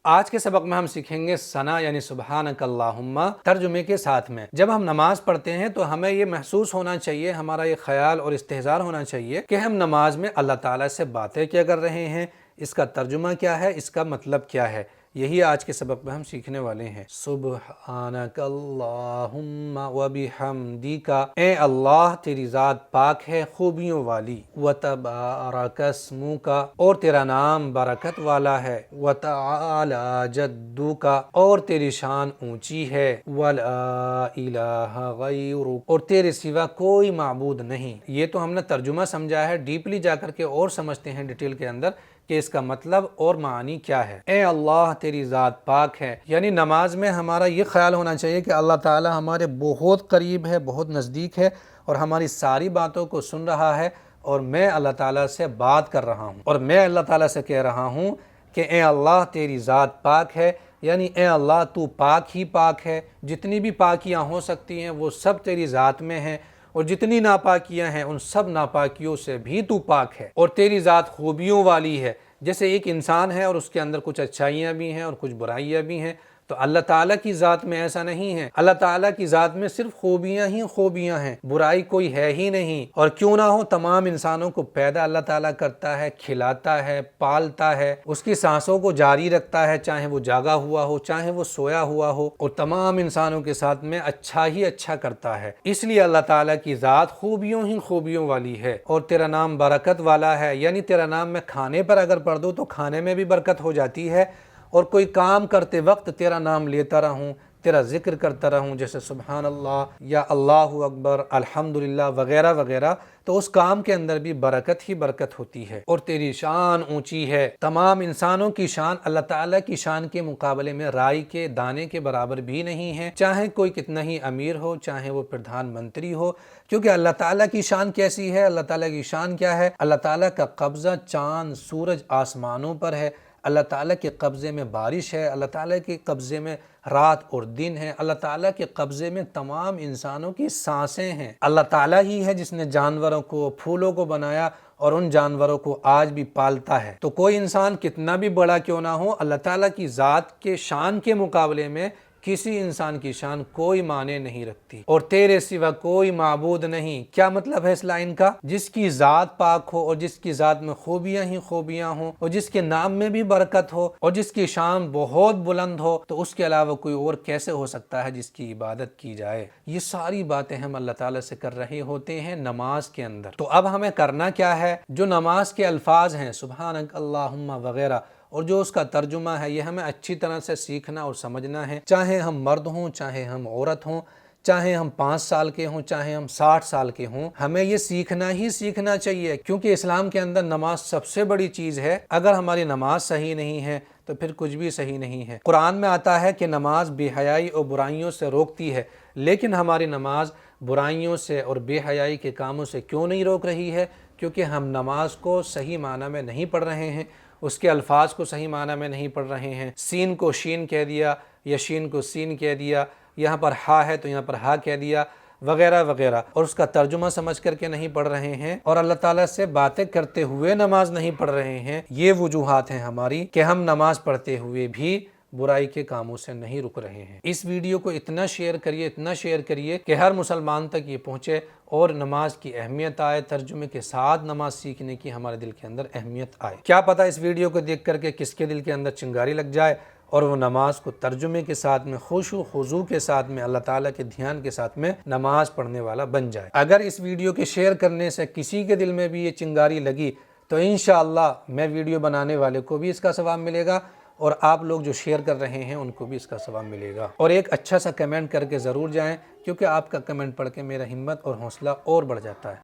آج کے سبق میں ہم سیکھیں گے ثنا یعنی سبحانک اللہم ترجمے کے ساتھ میں۔ جب ہم نماز پڑھتے ہیں تو ہمیں یہ محسوس ہونا چاہیے، ہمارا یہ خیال اور استحضار ہونا چاہیے کہ ہم نماز میں اللہ تعالیٰ سے باتیں کیا کر رہے ہیں، اس کا ترجمہ کیا ہے، اس کا مطلب کیا ہے۔ یہی آج کے سبق میں ہم سیکھنے والے ہیں۔ سبحانک اللہم وبحمدک، اے اللہ تیری ذات پاک ہے خوبیوں والی، وتبارک اسمک، اور تیرا نام برکت والا ہے، وتعالی جدک، اور تیری شان اونچی ہے، ولا الہ غیرک، اور تیرے سوا کوئی معبود نہیں۔ یہ تو ہم نے ترجمہ سمجھا ہے، ڈیپلی جا کر کے اور سمجھتے ہیں ڈیٹیل کے اندر کہ اس کا مطلب اور معنی کیا ہے۔ اے اللہ تیری ذات پاک ہے، یعنی نماز میں ہمارا یہ خیال ہونا چاہیے کہ اللہ تعالی ہمارے بہت قریب ہے، بہت نزدیک ہے، اور ہماری ساری باتوں کو سن رہا ہے، اور میں اللہ تعالیٰ سے بات کر رہا ہوں، اور میں اللہ تعالیٰ سے کہہ رہا ہوں کہ اے اللہ تیری ذات پاک ہے، یعنی اے اللہ تو پاک ہی پاک ہے، جتنی بھی پاکیاں ہو سکتی ہیں وہ سب تیری ذات میں ہیں، اور جتنی ناپاکیاں ہیں ان سب ناپاکیوں سے بھی تو پاک ہے، اور تیری ذات خوبیوں والی ہے۔ جیسے ایک انسان ہے اور اس کے اندر کچھ اچھائیاں بھی ہیں اور کچھ برائیاں بھی ہیں، تو اللہ تعالیٰ کی ذات میں ایسا نہیں ہے۔ اللہ تعالیٰ کی ذات میں صرف خوبیاں ہی خوبیاں ہیں، برائی کوئی ہے ہی نہیں۔ اور کیوں نہ ہو، تمام انسانوں کو پیدا اللہ تعالیٰ کرتا ہے، کھلاتا ہے، پالتا ہے، اس کی سانسوں کو جاری رکھتا ہے، چاہے وہ جاگا ہوا ہو چاہے وہ سویا ہوا ہو، اور تمام انسانوں کے ساتھ میں اچھا ہی اچھا کرتا ہے۔ اس لیے اللہ تعالیٰ کی ذات خوبیوں ہی خوبیوں والی ہے۔ اور تیرا نام برکت والا ہے، یعنی تیرا نام میں کھانے پر اگر پڑھ دوں تو کھانے میں بھی برکت ہو جاتی ہے، اور کوئی کام کرتے وقت تیرا نام لیتا رہوں، تیرا ذکر کرتا رہوں، جیسے سبحان اللہ یا اللہ اکبر، الحمدللہ وغیرہ وغیرہ، تو اس کام کے اندر بھی برکت ہی برکت ہوتی ہے۔ اور تیری شان اونچی ہے، تمام انسانوں کی شان اللہ تعالیٰ کی شان کے مقابلے میں رائی کے دانے کے برابر بھی نہیں ہے، چاہے کوئی کتنا ہی امیر ہو، چاہے وہ پردھان منتری ہو، کیونکہ اللہ تعالیٰ کی شان کیسی ہے، اللہ تعالیٰ کی شان کیا ہے؟ اللہ تعالیٰ کا قبضہ چاند سورج آسمانوں پر ہے، اللہ تعالیٰ کے قبضے میں بارش ہے، اللہ تعالیٰ کے قبضے میں رات اور دن ہے، اللہ تعالیٰ کے قبضے میں تمام انسانوں کی سانسیں ہیں۔ اللہ تعالیٰ ہی ہے جس نے جانوروں کو، پھولوں کو بنایا، اور ان جانوروں کو آج بھی پالتا ہے۔ تو کوئی انسان کتنا بھی بڑا کیوں نہ ہو، اللہ تعالیٰ کی ذات کے شان کے مقابلے میں کسی انسان کی شان کوئی معنی نہیں رکھتی۔ اور تیرے سوا کوئی معبود نہیں، کیا مطلب ہے اس لائن کا؟ جس کی ذات پاک ہو، اور جس کی ذات میں خوبیاں ہی خوبیاں ہوں، اور جس کے نام میں بھی برکت ہو، اور جس کی شان بہت بلند ہو، تو اس کے علاوہ کوئی اور کیسے ہو سکتا ہے جس کی عبادت کی جائے؟ یہ ساری باتیں ہم اللہ تعالیٰ سے کر رہے ہوتے ہیں نماز کے اندر۔ تو اب ہمیں کرنا کیا ہے؟ جو نماز کے الفاظ ہیں سبحانک اللہم وغیرہ، اور جو اس کا ترجمہ ہے، یہ ہمیں اچھی طرح سے سیکھنا اور سمجھنا ہے، چاہے ہم مرد ہوں، چاہے ہم عورت ہوں، چاہے ہم 5 سال کے ہوں، چاہے ہم 60 سال کے ہوں، ہمیں یہ سیکھنا ہی سیکھنا چاہیے، کیونکہ اسلام کے اندر نماز سب سے بڑی چیز ہے۔ اگر ہماری نماز صحیح نہیں ہے تو پھر کچھ بھی صحیح نہیں ہے۔ قرآن میں آتا ہے کہ نماز بے حیائی اور برائیوں سے روکتی ہے، لیکن ہماری نماز برائیوں سے اور بے حیائی کے کاموں سے کیوں نہیں روک رہی ہے؟ کیونکہ ہم نماز کو صحیح معنی میں نہیں پڑھ رہے ہیں، اس کے الفاظ کو صحیح معنی میں نہیں پڑھ رہے ہیں۔ سین کو شین کہہ دیا، یا شین کو سین کہہ دیا، یہاں پر ہا ہے تو یہاں پر ہا کہہ دیا، وغیرہ وغیرہ، اور اس کا ترجمہ سمجھ کر کے نہیں پڑھ رہے ہیں، اور اللہ تعالیٰ سے باتیں کرتے ہوئے نماز نہیں پڑھ رہے ہیں۔ یہ وجوہات ہیں ہماری کہ ہم نماز پڑھتے ہوئے بھی برائی کے کاموں سے نہیں رک رہے ہیں۔ اس ویڈیو کو اتنا شیئر کریے، اتنا شیئر کریے کہ ہر مسلمان تک یہ پہنچے، اور نماز کی اہمیت آئے، ترجمے کے ساتھ نماز سیکھنے کی ہمارے دل کے اندر اہمیت آئے۔ کیا پتہ اس ویڈیو کو دیکھ کر کے کس کے دل کے اندر چنگاری لگ جائے، اور وہ نماز کو ترجمے کے ساتھ میں، خشوع و خضوع کے ساتھ میں، اللہ تعالیٰ کے دھیان کے ساتھ میں نماز پڑھنے والا بن جائے۔ اگر اس ویڈیو کے شیئر کرنے سے کسی کے دل میں بھی یہ چنگاری لگی تو انشاءاللہ میں ویڈیو بنانے والے کو بھی اس کا ثواب ملے گا، اور آپ لوگ جو شیئر کر رہے ہیں ان کو بھی اس کا ثواب ملے گا۔ اور ایک اچھا سا کمنٹ کر کے ضرور جائیں، کیونکہ آپ کا کمنٹ پڑھ کے میرا ہمت اور حوصلہ اور بڑھ جاتا ہے۔